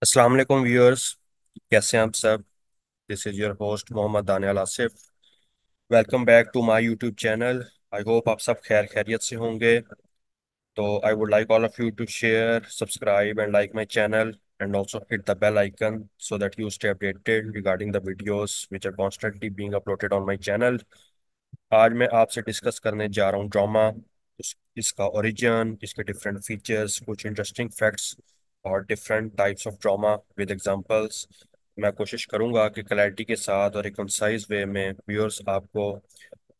अस्सलाम वालेकुम व्यूअर्स। कैसे हैं आप सब। This is your host Mohammad Daniyal Asif. Welcome back to my YouTube channel. I hope आप सब खैर खैरियत से होंगे। तो I would like all of you to share, subscribe and like my channel and also hit the bell icon so that you stay updated regarding the videos which are constantly being uploaded on my channel. आज मैं आपसे discuss करने जा रहा हूँ drama, इसका origin, इसके different features, कुछ इंटरेस्टिंग फैक्ट्स और different types of drama with examples. मैं कोशिश करूंगा कि क्लैरिटी के साथ और एक कंसाइज वे में व्यूअर्स आपको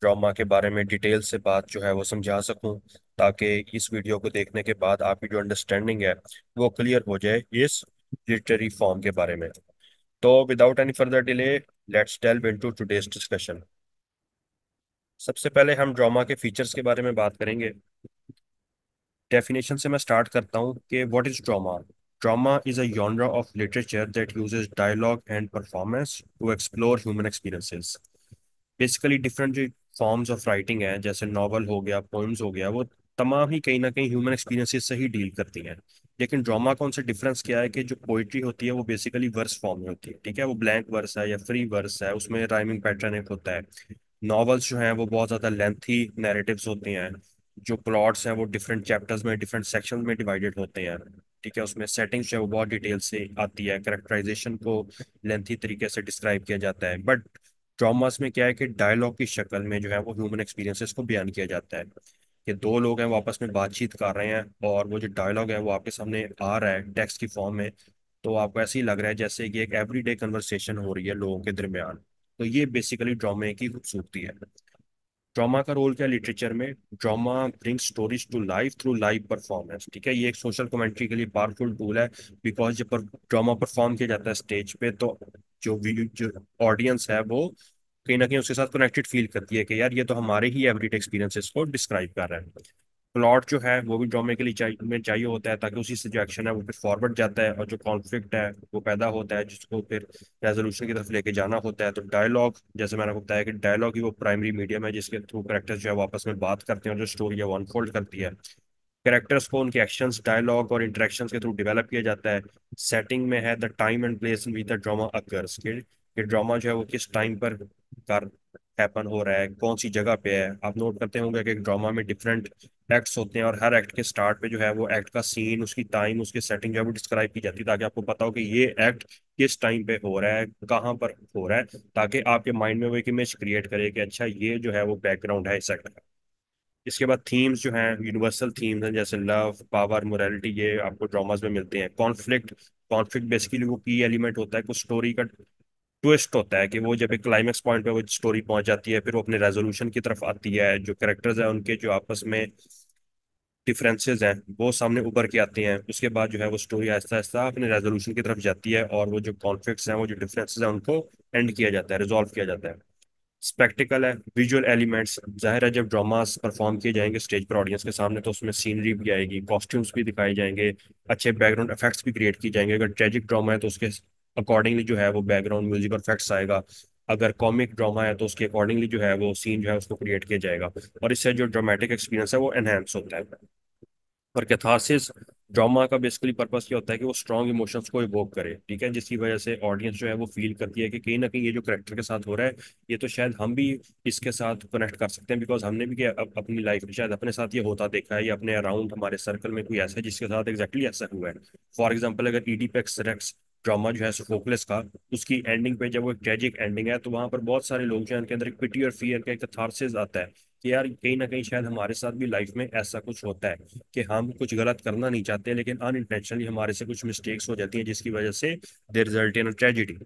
ड्रामा के बारे में डिटेल से बात जो है वो समझा सकूं, ताकि इस वीडियो को देखने के बाद आपकी जो अंडरस्टैंडिंग है वो क्लियर हो जाए इस लिटरेरी फॉर्म के बारे में। तो without any further delay, let's delve into today's discussion. सबसे पहले हम ड्रामा के फीचर्स के बारे में बात करेंगे। डेफिनेशन से मैं स्टार्ट करता हूँ कि what is drama. Drama is a genre of literature that uses dialogue and performance to explore human experiences. Basically different जो फॉर्म्स ऑफ राइटिंग है, जैसे नॉवल हो गया, पोइम्स हो गया, वो तमाम ही कहीं ना कहीं ह्यूमन एक्सपीरियंसेस से ही डील करती हैं। लेकिन ड्रामा का उनसे डिफरेंस क्या है कि जो पोइट्री होती है वो बेसिकली वर्स फॉर्म में होती है, ठीक है, वो ब्लैंक वर्स है या फ्री वर्स है, उसमें राइमिंग पैटर्न एक होता है। नॉवेल्स जो हैं वो बहुत ज़्यादा लेंथी नैरेटिव्स होती हैं। जो प्लॉट्स हैं वो डिफरेंट चैप्टर्स में, डिफरेंट सेक्शन में डिवाइडेड होते हैं, ठीक है। उसमें सेटिंग्स जो है वो बहुत डिटेल से आती है, कैरेक्टराइजेशन को लेंथी तरीके से डिस्क्राइब किया जाता है। बट ड्रामास में क्या है कि डायलॉग की शक्ल में जो है वो ह्यूमन एक्सपीरियंसेस को बयान किया जाता है। कि दो लोग हैं वो आपस में बातचीत कर रहे हैं और वो जो डायलॉग है वो आपके सामने आ रहा है टेक्स्ट की फॉर्म में। तो आपको ऐसे ही लग रहा है जैसे कि एक एवरीडे कन्वर्सेशन हो रही है लोगों के दरमियान। तो ये बेसिकली ड्रामे की खूबसूरती है। ड्रामा का रोल क्या है लिटरेचर में। Drama bring stories to life through live performance, ठीक है। ये एक सोशल कमेंट्री के लिए पावरफुल टूल है। बिकॉज जब ड्रामा परफॉर्म किया जाता है स्टेज पे, तो जो ऑडियंस है वो कहीं ना कहीं उसके साथ कनेक्टेड फील करती है कि यार ये तो हमारे ही एवरीडे एक्सपीरियंसेस को डिस्क्राइब कर रहा है। प्लॉट जो है वो भी ड्रामे के लिए चाहिए होता है, ताकि उसी से जो एक्शन है वो फिर फॉरवर्ड जाता है और जो कॉन्फ्लिक्ट है वो पैदा होता है, जिसको फिर रेजोल्यूशन की तरफ लेके जाना होता है। तो डायलॉग, जैसे मैंने आपको बताया कि डायलॉग ही वो प्राइमरी मीडियम है जिसके थ्रू करेक्टर्स जो है वो आपस में बात करते हैं और जो स्टोरी है वो अनफोल्ड करती है। कैरेक्टर्स को उनके एक्शंस, डायलॉग और इंटरेक्शंस के थ्रू डेवलप किया जाता है। सेटिंग में है the time and place in which the drama occurs, कि ड्रामा जो है वो किस टाइम पर कर हैपन हो रहा है, कौन सी जगह पे है। आप नोट करते होंगे कि एक ड्रामा में डिफरेंट एक्ट्स होते हैं और हर एक्ट के स्टार्ट पे जो है वो एक्ट का सीन, उसकी टाइम, उसकी सेटिंग जो है वो डिस्क्राइब की जाती है, ताकि आपको पता हो कि ये एक्ट किस टाइम पे हो रहा है, कहाँ पर हो रहा है, ताकि आपके माइंड में वो एक इमेज क्रिएट करे कि अच्छा ये जो है वो बैकग्राउंड है इस एक्ट का। इसके बाद थीम्स जो हैं यूनिवर्सल थीम्स हैं, जैसे लव, पावर, मोरालिटी, ये आपको ड्रामास में मिलते हैं। कॉन्फ्लिक्ट, कॉन्फ्लिक्ट बेसिकली वो की एलिमेंट होता है, कुछ स्टोरी का ट्विस्ट होता है कि वो जब एक क्लाइमेक्स पॉइंट पे वो स्टोरी पहुंच जाती है फिर वो अपने रेजोल्यूशन की तरफ आती है। जो कैरेक्टर्स हैं उनके जो आपस में डिफरेंसेस हैं वो सामने उभर के आते हैं। उसके बाद जो है वो स्टोरी आहिस्ता आहिस्ता अपने रेजोल्यूशन की तरफ जाती है और वो जो कॉन्फ्लिक्ट्स हैं, वो जो डिफरेंसेस हैं, उनको एंड किया जाता है, रिजॉल्व किया जाता है। स्पेक्टिकल है, विजुअल एलिमेंट्स, जाहिर है जब ड्रामास परफॉर्म किए जाएंगे स्टेज पर ऑडियंस के सामने तो उसमें सीनरी भी आएगी, कॉस्ट्यूम्स भी दिखाए जाएंगे, अच्छे बैकग्राउंड इफेक्ट्स भी क्रिएट किए जाएंगे। अगर ट्रेजिक ड्रामा है तो उसके अकॉर्डिंगली जो है वो बैकग्राउंड म्यूजिक और इफेक्ट्स आएगा। अगर कॉमिक ड्रामा है तो उसके अकॉर्डिंगली जो है वो सीन जो है उसको क्रिएट किया जाएगा। और इससे जो ड्रामेटिक एक्सपीरियंस है वो एनहेंस होता है। और कैथारसिस, ड्रामा का बेसिकली पर्पस क्या होता है कि वो स्ट्रॉन्ग इमोशंस को इवोक करे, ठीक है, जिसकी वजह से ऑडियंस जो है वो फील करती है कि कहीं ना कहीं ये जो करेक्टर के साथ हो रहा है ये तो शायद हम भी इसके साथ कनेक्ट कर सकते हैं, बिकॉज हमने भी क्या अपनी लाइफ में शायद अपने साथ ये होता देखा है या अपने अराउंड हमारे सर्कल में कोई ऐसा है जिसके साथ एग्जैक्टली ऐसा हुआ है। फॉर एग्जाम्पल, अगर इडिपेक्स रेक्स ड्रामा जो है सोफोक्लिस का, उसकी एंडिंग पे जब वो एक ट्रेजिक एंडिंग है तो वहां पर बहुत सारे लोग जो है उनके अंदर एक पिटी और फियर का एक कैथारसिस आता है कि यार कहीं ना कहीं शायद हमारे साथ भी लाइफ में ऐसा कुछ होता है कि हम कुछ गलत करना नहीं चाहते लेकिन अनइंटेंशनली हमारे से कुछ मिस्टेक्स हो जाती हैं जिसकी वजह से दे रिजल्ट इन ट्रेजिडी।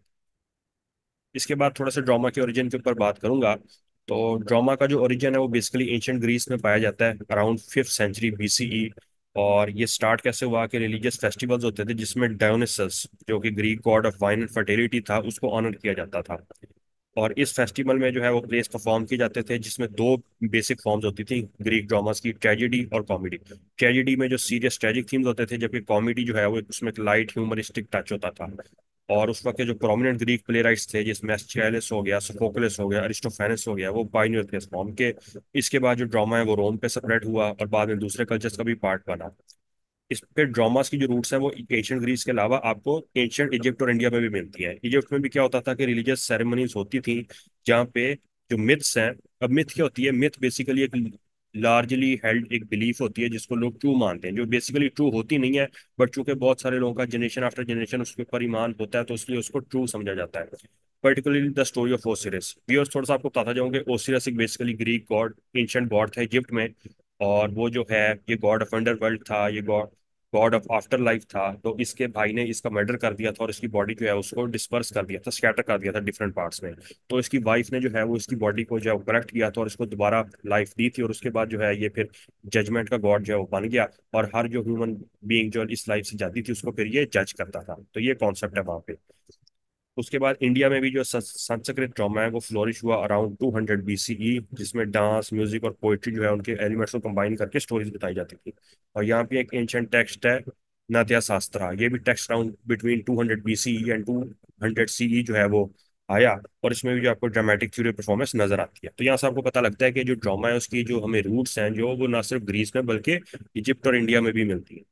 इसके बाद थोड़ा सा ड्रामा के ओरिजिन के ऊपर बात करूंगा। तो ड्रामा का जो ओरिजिन है वो बेसिकली एंशियंट ग्रीस में पाया जाता है, अराउंड 5th सेंचुरी BCE। और ये स्टार्ट कैसे हुआ कि रिलीजियस फेस्टिवल्स होते थे जिसमें डायोनिसस, जो कि Greek God of wine and fertility था, उसको ऑनर किया जाता था। और इस फेस्टिवल में जो है वो प्लेस परफॉर्म किए जाते थे जिसमें दो बेसिक फॉर्म्स होती थी ग्रीक ड्रामास की, ट्रेजेडी और कॉमेडी। ट्रेजेडी में जो सीरियस ट्रेजिक थीम्स होते थे, जबकि कॉमेडी जो है वो उसमें एक लाइट ह्यूमरिस्टिक टच होता था। और उस वक्त के जो प्रोमिनेंट ग्रीक प्ले राइट्स थे, जिसमें एस्चैलिस हो गया, सोफोक्लेस हो गया, अरिस्टोफेनेस हो गया, वो पायनियर थे इस फॉर्म के। इसके बाद जो ड्रामा है वो रोम पे स्प्रेड हुआ और बाद में दूसरे कल्चर्स का भी पार्ट बना। इस पे ड्रामास की जो रूट्स हैं वो एंशियंट ग्रीस के अलावा आपको एंशियंट इजिप्ट और इंडिया में भी मिलती है। इजिप्ट में भी क्या होता था कि रिलीजियस सेरेमनीज होती थी, जहाँ पे जो मिथ्स हैं, अब मिथ क्या होती है, मिथ बेसिकली एक लार्जली हेल्ड एक बिलीफ होती है जिसको लोग ट्रू मानते हैं, जो बेसिकली ट्रू होती नहीं है, बट चूंकि बहुत सारे लोगों का जनरेशन आफ्टर जनरेशन उसके ऊपर ईमान होता है तो इसलिए उसको ट्रू समझा जाता है। Particularly the story of Osiris, viewers थोड़ा सा आपको बताता जाऊंगा। ओसिरिस एक basically Greek God, ancient God था इजिप्ट में। और वो जो है ये गॉड ऑफ अंडरवर्ल्ड था, ये God God of after life था। तो इसके भाई ने इसका मर्डर कर दिया था और इसकी बॉडी जो है उसको डिस्पर्स कर दिया था, स्कैटर कर दिया था डिफरेंट पार्ट्स में। तो इसकी वाइफ ने जो है वो इसकी बॉडी को जो है कलेक्ट किया था और इसको दोबारा लाइफ दी थी, और उसके बाद जो है ये फिर जजमेंट का गॉड जो है वो बन गया। और हर जो ह्यूमन बीइंग जो इस लाइफ से जाती थी उसको फिर ये जज करता था। तो ये कॉन्सेप्ट है वहां पे। उसके बाद इंडिया में भी जो संस्कृत ड्रामा है वो फ्लोरिश हुआ अराउंड 200 BCE, जिसमें डांस, म्यूजिक और पोइट्री जो है उनके एलिमेंट्स को कंबाइन करके स्टोरीज बताई जाती थी। और यहाँ पे एक एंशियंट टेक्स्ट है नाट्य शास्त्रा, ये भी text around between 200 BCE and 200 CE जो है वो आया। और इसमें भी जो आपको ड्रामेटिक थ्योरी परफॉर्मेंस नजर आती है। तो यहाँ से आपको पता लगता है कि जो ड्रामा है उसकी जो हमें रूट्स हैं जो वो ना सिर्फ ग्रीस में बल्कि इजिप्ट और इंडिया में भी मिलती है।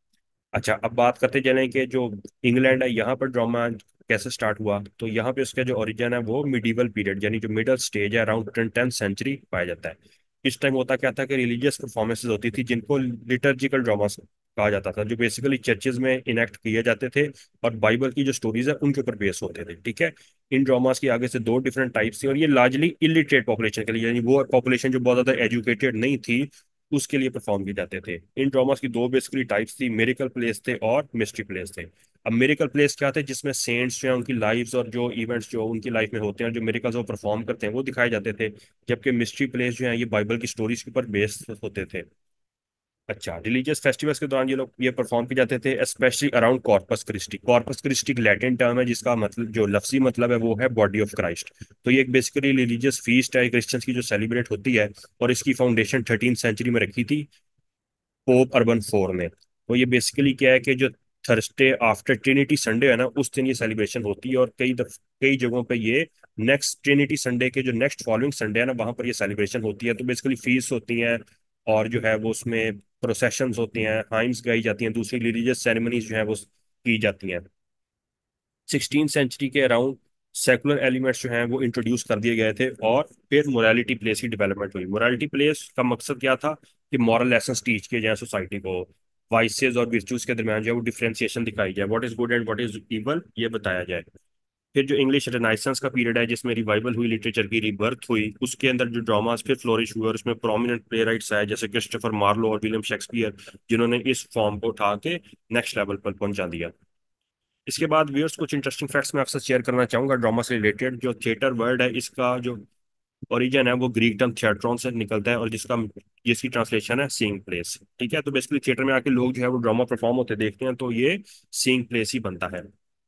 अच्छा, अब बात करते चलें कि जो इंग्लैंड है यहाँ पर ड्रामा कैसे स्टार्ट हुआ। तो यहाँ पे उसका जो ओरिजिन है वो मिडिवल पीरियड यानी जो मिडल स्टेज है अराउंड 10th सेंचुरी पाया जाता है। इस टाइम होता क्या था कि रिलीजियस परफॉर्मेंसेज होती थी जिनको लिटर्जिकल ड्रामास कहा जाता था, जो बेसिकली चर्चेज में इनेक्ट किए जाते थे और बाइबल की जो स्टोरीज है उनके ऊपर बेस होते थे। ठीक है, इन ड्रामास की आगे से दो डिफरेंट टाइप्स थी और ये लार्जली इलिटरेट पॉपुलेशन के लिए, यानी वो पॉपुलेशन जो बहुत ज्यादा एजुकेटेड नहीं थी उसके लिए परफॉर्म किए जाते थे। इन ड्रामास की दो बेसिकली टाइप्स थी, मेरिकल प्लेस थे और मिस्ट्री प्लेस थे। अब मेरिकल प्लेस क्या थे, जिसमें सेंट्स जो है उनकी लाइव्स और जो इवेंट्स जो उनकी लाइफ में होते हैं और जो मेरिकल्स वो परफॉर्म करते हैं वो दिखाए जाते थे। जबकि मिस्ट्री प्लेस जो है ये बाइबल की स्टोरीज के ऊपर बेस्ड होते थे। अच्छा, रिलीजियस फेस्टिवल्स के दौरान ये लोग ये परफॉर्म किए जाते थे, specially around Corpus Christi. Corpus Christi एक लैटिन टर्म है जिसका मतलब जो लफ्जी मतलब है वो है बॉडी ऑफ क्राइस्ट। तो ये एक बेसिकली रिलीजियस फीस्ट है क्रिश्चियंस की जो सेलिब्रेट होती है, और इसकी फाउंडेशन 13th सेंचुरी में रखी थी पोप अर्बन 4 ने। तो ये बेसिकली क्या है कि जो थर्सडे आफ्टर ट्रिनिटी संडे है ना उस दिन ये सेलिब्रेशन होती है, और कई जगहों पे ये नेक्स्ट ट्रिनिटी संडे के जो नेक्स्ट फॉलोइंग संडे है ना वहां पर ये सेलिब्रेशन होती है। तो बेसिकली फीस होती हैं और जो है वो उसमें प्रोसेशंस होती हैं, हाइम्स गाई जाती हैं, दूसरी रिलीजियस सेरेमनीज जो है वो की जाती हैं। 16th सेंचुरी के अराउंड सेकुलर एलिमेंट्स जो हैं वो इंट्रोड्यूस कर दिए गए थे, और फिर मोरालिटी प्लेस की डेवलपमेंट हुई। मोरालिटी प्लेस का मकसद क्या था कि मॉरल लेसन्स टीच किए जाएं सोसाइटी को, वाइसेस और virtues के दरमियान जो है वो डिफरेंशिएशन दिखाई जाए, what is good and what is evil ये बताया जाए। फिर जो इंग्लिश रेनाइसेंस का पीरियड है जिसमें रिवाइवल हुई, लिटरेचर की रिबर्थ हुई, उसके अंदर जो ड्रामास फिर फ्लोरिश हुए और उसमें प्रोमिनेंट प्ले राइट्स आए जैसे क्रिस्टोफर मार्लो और विलियम शेक्सपियर, जिन्होंने इस फॉर्म को उठा के नेक्स्ट लेवल पर पहुंचा दिया। इसके बाद व्यूअर्स कुछ इंटरेस्टिंग फैक्ट्स मैं आपसे शेयर करना चाहूंगा ड्रामा से रिलेटेड। जो थिएटर वर्ड है इसका जो ओरिजिन है वो ग्रीक टर्म थिएट्रॉन से निकलता है और जिसकी ट्रांसलेशन है सीइंग प्लेस। ठीक है, तो बेसिकली थिएटर में आके लोग जो है वो ड्रामा परफॉर्म होते देखते हैं तो ये सीइंग प्लेस ही बनता है।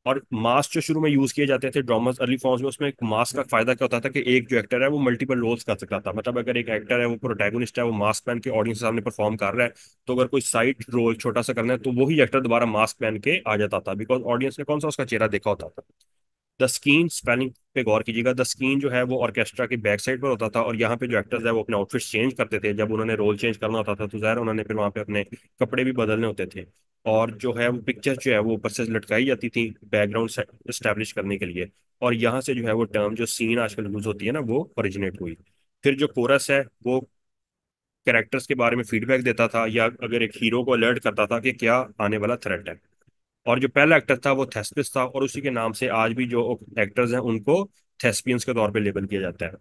और मास्क जो शुरू में यूज किए जाते थे ड्रामास अर्ली फॉर्म्स में, उसमें एक मास्क का फायदा क्या होता था कि एक जो एक्टर है वो मल्टीपल रोल्स कर सकता था। मतलब अगर एक एक्टर है वो प्रोटैगनिस्ट है, वो मास्क पहन के ऑडियंस के सामने परफॉर्म कर रहा है, तो अगर कोई साइड रोल छोटा सा करना है तो वही एक्टर दोबारा मास्क पहन के आ जाता था, बिकॉज ऑडियंस ने कौन सा उसका चेहरा देखा होता था। द स्कीन स्पेलिंग पे गौर कीजिएगा, द स्कीन जो है वो ऑर्केस्ट्रा की बैक साइड पर होता था, और यहाँ पे जो एक्टर्स है वो अपने आउटफिट्स चेंज करते थे। जब उन्होंने रोल चेंज करना होता था तो जाहिर है उन्होंने फिर वहाँ पे अपने कपड़े भी बदलने होते थे। और जो है वो पिक्चर जो है वो ऊपर से लटकाई जाती थी बैकग्राउंड एस्टेब्लिश करने के लिए। और यहाँ से जो है वो टर्म जो सीन आजकल यूज होती है ना वो ओरिजिनेट हुई। फिर जो कोरस है वो कैरेक्टर्स के बारे में फीडबैक देता था, या अगर एक हीरो को अलर्ट करता था कि क्या आने वाला थ्रेट है। और जो पहला एक्टर था वो थेस्पिस था, और उसी के नाम से आज भी जो एक्टर्स हैं उनको थेस्पियंस के तौर पे लेबल किया जाता है।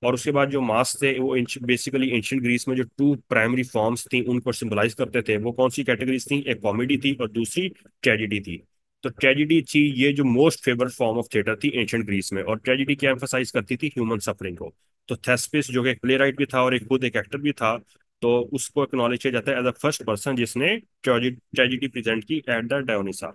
और उसके बाद जो मास थे वो बेसिकली एंशियंट ग्रीस में जो टू प्राइमरी फॉर्म्स थी उनको सिंबलाइज करते थे। वो कौन सी कैटेगरीज थी, एक कॉमेडी थी और दूसरी ट्रेजिडी थी। तो ट्रेजिडी थी ये जो most favourite form of theatre थी एंशियंट ग्रीस में, और ट्रेजिडी क्या एम्फोसाइज करती थी, ह्यूमन सफरिंग को। तो थेस्पिस जो कि एक प्ले राइट भी था और एक खुद एक एक्टर भी था, तो उसको एक्नॉलेज किया जाता है एज अ फर्स्ट पर्सन जिसने ट्रेजिडी प्रेजेंट की एट द डायोनिसा।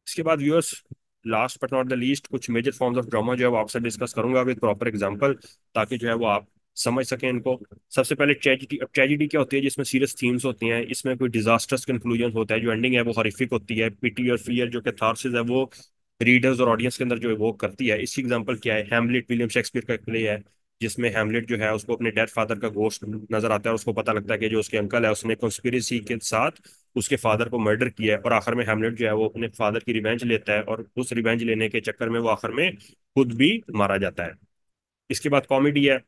इसके बाद viewers last but not the least कुछ मेजर फॉर्म्स ऑफ ड्रामा जो है वो आपसे डिस्कस करूंगा विद प्रॉपर एग्जांपल, ताकि जो है वो आप समझ सकें इनको। सबसे पहले ट्रेजिडी। अब ट्रेजिडी क्या होती है, जिसमें सीरियस थीम्स होती हैं, इसमें कोई डिजास्टर्स कंक्लूजन होता है, जो एंडिंग है वो हॉरिफिक होती है, पिटी और फियर जो कैथारसिस है वो रीडर्स और ऑडियंस के अंदर जो है वो करती है। इसकी एग्जांपल क्या है, हैमलेट विलियम शेक्सपियर का एक प्ले है जिसमें हैमलेट जो है उसको अपने डेड फादर का गोश्त नजर आता है और उसको पता लगता है कि जो उसके अंकल है उसने कॉन्स्पिरेसी के साथ उसके फादर को मर्डर किया है, और आखिर में हैमलेट जो है वो अपने फादर की रिवेंज लेता है, और उस रिवेंज लेने के चक्कर में वो आखिर में खुद भी मारा जाता है। इसके बाद कॉमेडी है।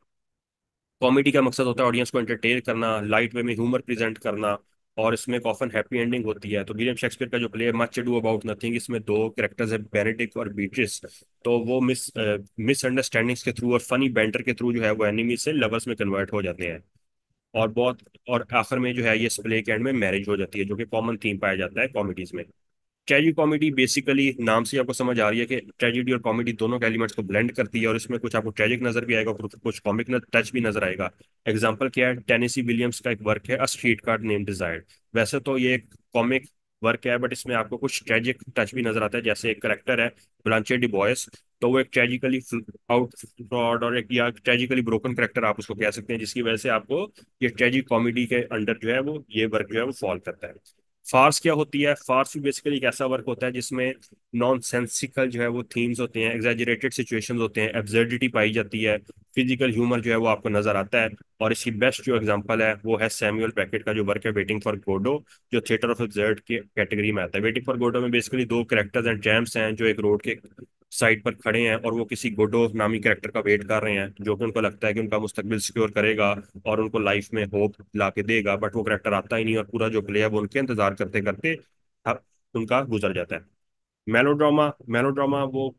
कॉमेडी का मकसद होता है ऑडियंस को एंटरटेन करना, लाइट वे में ह्यूमर प्रेजेंट करना, और इसमें एक ऑफन हैप्पी एंडिंग होती है। तो विलियम शेक्सपियर का जो play much do about nothing, इसमें दो कैरेक्टर्स है, बेनेडिक्ट और बीट्रिस। तो वो मिसअंडरस्टैंडिंग्स के थ्रू और फनी बैंटर के थ्रू जो है वो एनिमी से लवर्स में कन्वर्ट हो जाते हैं। और बहुत, और आखिर में जो है ये प्ले के एंड में मैरिज हो जाती है, जो कि कॉमन थीम पाया जाता है कॉमेडीज में। ट्रेजिडी कॉमेडी बेसिकली नाम से आपको समझ आ रही है कि ट्रेजिडी और कॉमेडी दोनों के एलिमेंट्स को ब्लेंड करती है, और इसमें कुछ आपको ट्रेजिक नजर भी आएगा, कुछ कॉमिक टच भी नजर आएगा। एग्जांपल क्या है, टेनेसी विलियम्स का एक वर्क है a street car name desired. वैसे तो ये एक कॉमिक वर्क है, बट इसमें आपको कुछ ट्रेजिक टच भी नजर आता है। जैसे एक करेक्टर है ब्लांचे डिबॉयस, तो वो एक ट्रेजिकली आउट फ्रॉड और एक या ट्रेजिकली ब्रोकन करेक्टर आप उसको कह सकते हैं, जिसकी वजह से आपको ये ट्रेजिक कॉमेडी के अंडर जो है वो ये वर्क जो है वो फॉल करता है। फार्स क्या होती है? फार्स भी बेसिकली एक ऐसा वर्क होता है जिसमें नॉन सेंसिकल जो है वो थीम्स होते हैं, एग्जैजरेटेड सिचुएशंस होते हैं, एब्सर्डिटी पाई जाती है, फिजिकल ह्यूमर जो है वो आपको नजर आता है। और इसकी बेस्ट जो एग्जांपल है वो है सैमुअल बेकेट का जो वर्क है वेटिंग फॉर गोडो, जो थिएटर ऑफ एब्सर्ड के कैटेगरी में आता है। वेटिंग फॉर गोडो में बेसिकली दो कैरेक्टर्स एंड जैम्स हैं जो एक रोड के साइड पर खड़े हैं, और वो किसी गोडो नामी कैरेक्टर का वेट कर रहे हैं, जो कि उनको लगता है कि उनका मुस्तकबिल सिक्योर करेगा और उनको लाइफ में होप ला के देगा। बट वो कैरेक्टर आता ही नहीं, और पूरा जो प्ले है वो उनके इंतजार करते करते उनका गुजर जाता है। मेलोड्रामा, मेलोड्रामा वो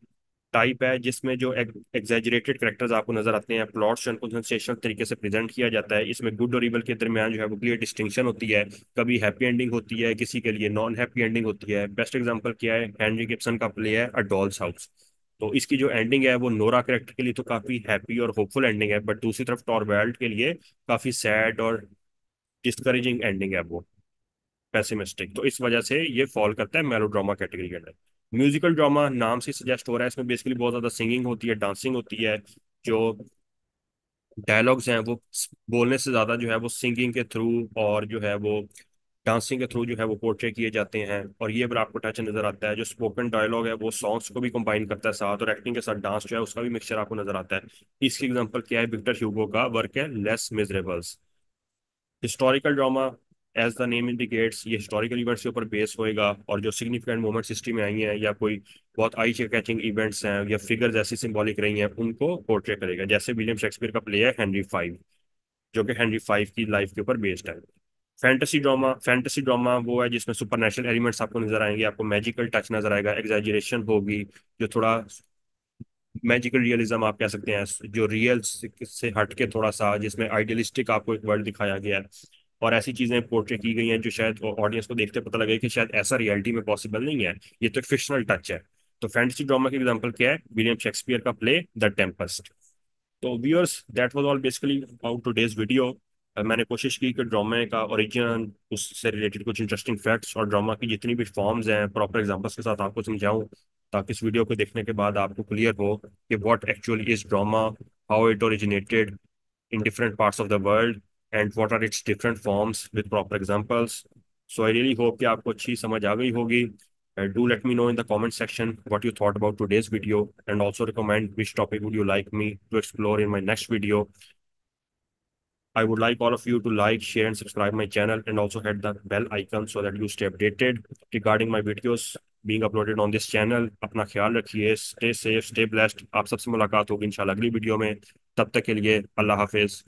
टाइप है जिसमें जो एग्जैजरेटेड करेक्टर्स आपको नजर आते हैं, प्लॉट्स उनको सेंसेशनल तरीके से प्रेजेंट किया जाता है। इसमें गुड और इवल के दरमियान जो है वो क्लियर डिस्टिंक्शन होती है। कभी हैप्पी एंडिंग होती है, किसी के लिए नॉन हैप्पी एंडिंग होती है। बेस्ट एग्जांपल क्या है, हेनरी गिब्सन का प्ले है अ डॉल्स हाउस। तो इसकी जो एंडिंग है वो नोरा कैरेक्टर के लिए तो काफी हैप्पी और होपफुल एंडिंग है, बट दूसरी तरफ टॉरवेल्ड के लिए काफी सैड और डिस्करेजिंग एंडिंग है वो, पेसिमिस्टिक। तो इस वजह से ये फॉल करता है मेलोड्रामा कैटेगरी के अंदर। म्यूजिकल ड्रामा नाम से सजेस्ट हो रहा है, इसमें बेसिकली बहुत ज्यादा सिंगिंग होती है, डांसिंग होती है। जो डायलॉग्स हैं वो बोलने से ज्यादा जो है वो सिंगिंग के थ्रू और जो है वो डांसिंग के थ्रू जो है वो पोर्ट्रे किए जाते हैं। और ये पर आपको टच नजर आता है, जो स्पोकन डायलॉग है वो सॉन्ग्स को भी कंबाइन करता है साथ, और एक्टिंग के साथ डांस जो है उसका भी मिक्सचर आपको नजर आता है। इसकी एग्जांपल क्या है, विक्टर ह्यूगो का वर्क है Les Miserables. Historical drama, as the name indicates, ये हिस्टोरिकल इवेंट्स के ऊपर बेस होएगा, और जो सिग्निफिकेंट मोमेंट्स हिस्ट्री में आई हैं या कोई बहुत आई कैचिंग इवेंट्स हैं या फिगर्स ऐसी सिंबॉलिक रही हैं उनको पोर्ट्रे करेगा। जैसे विलियम शेक्सपियर का प्ले है हेनरी फाइव, जो कि हेनरी फाइव की लाइफ के ऊपर बेस्ड है। फैंटेसी ड्रामा, फैंटेसी ड्रामा वो है जिसमें सुपर नेचुरल एलिमेंट्स आपको नजर आएंगे, आपको मैजिकल टच नजर आएगा, एग्जैजरेशन होगी, जो थोड़ा मैजिकल रियलिज्म आप कह सकते हैं, जो रियल से हट के थोड़ा सा, जिसमें आइडियलिस्टिक आपको एक वर्ल्ड दिखाया गया है, और ऐसी चीजें पोर्ट्रे की गई हैं जो शायद ऑडियंस को देखते पता लगे कि शायद ऐसा रियलिटी में पॉसिबल नहीं है, ये तो एक फिक्शनल टच है। तो फैंटेसी ड्रामा की एग्जांपल क्या है, विलियम शेक्सपियर का प्ले द टेम्पेस्ट। तो viewers, that was all basically about today's video. मैंने कोशिश की कि ड्रामे का ओरिजिन, उससे रिलेटेड कुछ इंटरेस्टिंग फैक्ट्स और ड्रामा की जितनी भी फॉर्म्स हैं प्रॉपर एग्जांपल्स के साथ आपको समझाऊं, ताकि इस वीडियो को देखने के बाद आपको क्लियर हो कि what actually is drama, how it originated in different parts of the world, and what are its different forms with proper examples. So I really hope कि आपको अच्छी समझ आ गई होगी. Do let me know in the comment section what you thought about today's video, and also recommend which topic would you like me to explore in my next video. I would like all of you to like, share, and subscribe my channel, and also hit the bell icon so that you stay updated regarding my videos being uploaded on this channel. अपना ख्याल रखिए, stay safe, stay blessed. आप सबसे मुलाकात होगी इंशाल्लाह अगली video में। तब तक के लिए अल्लाह हाफिज।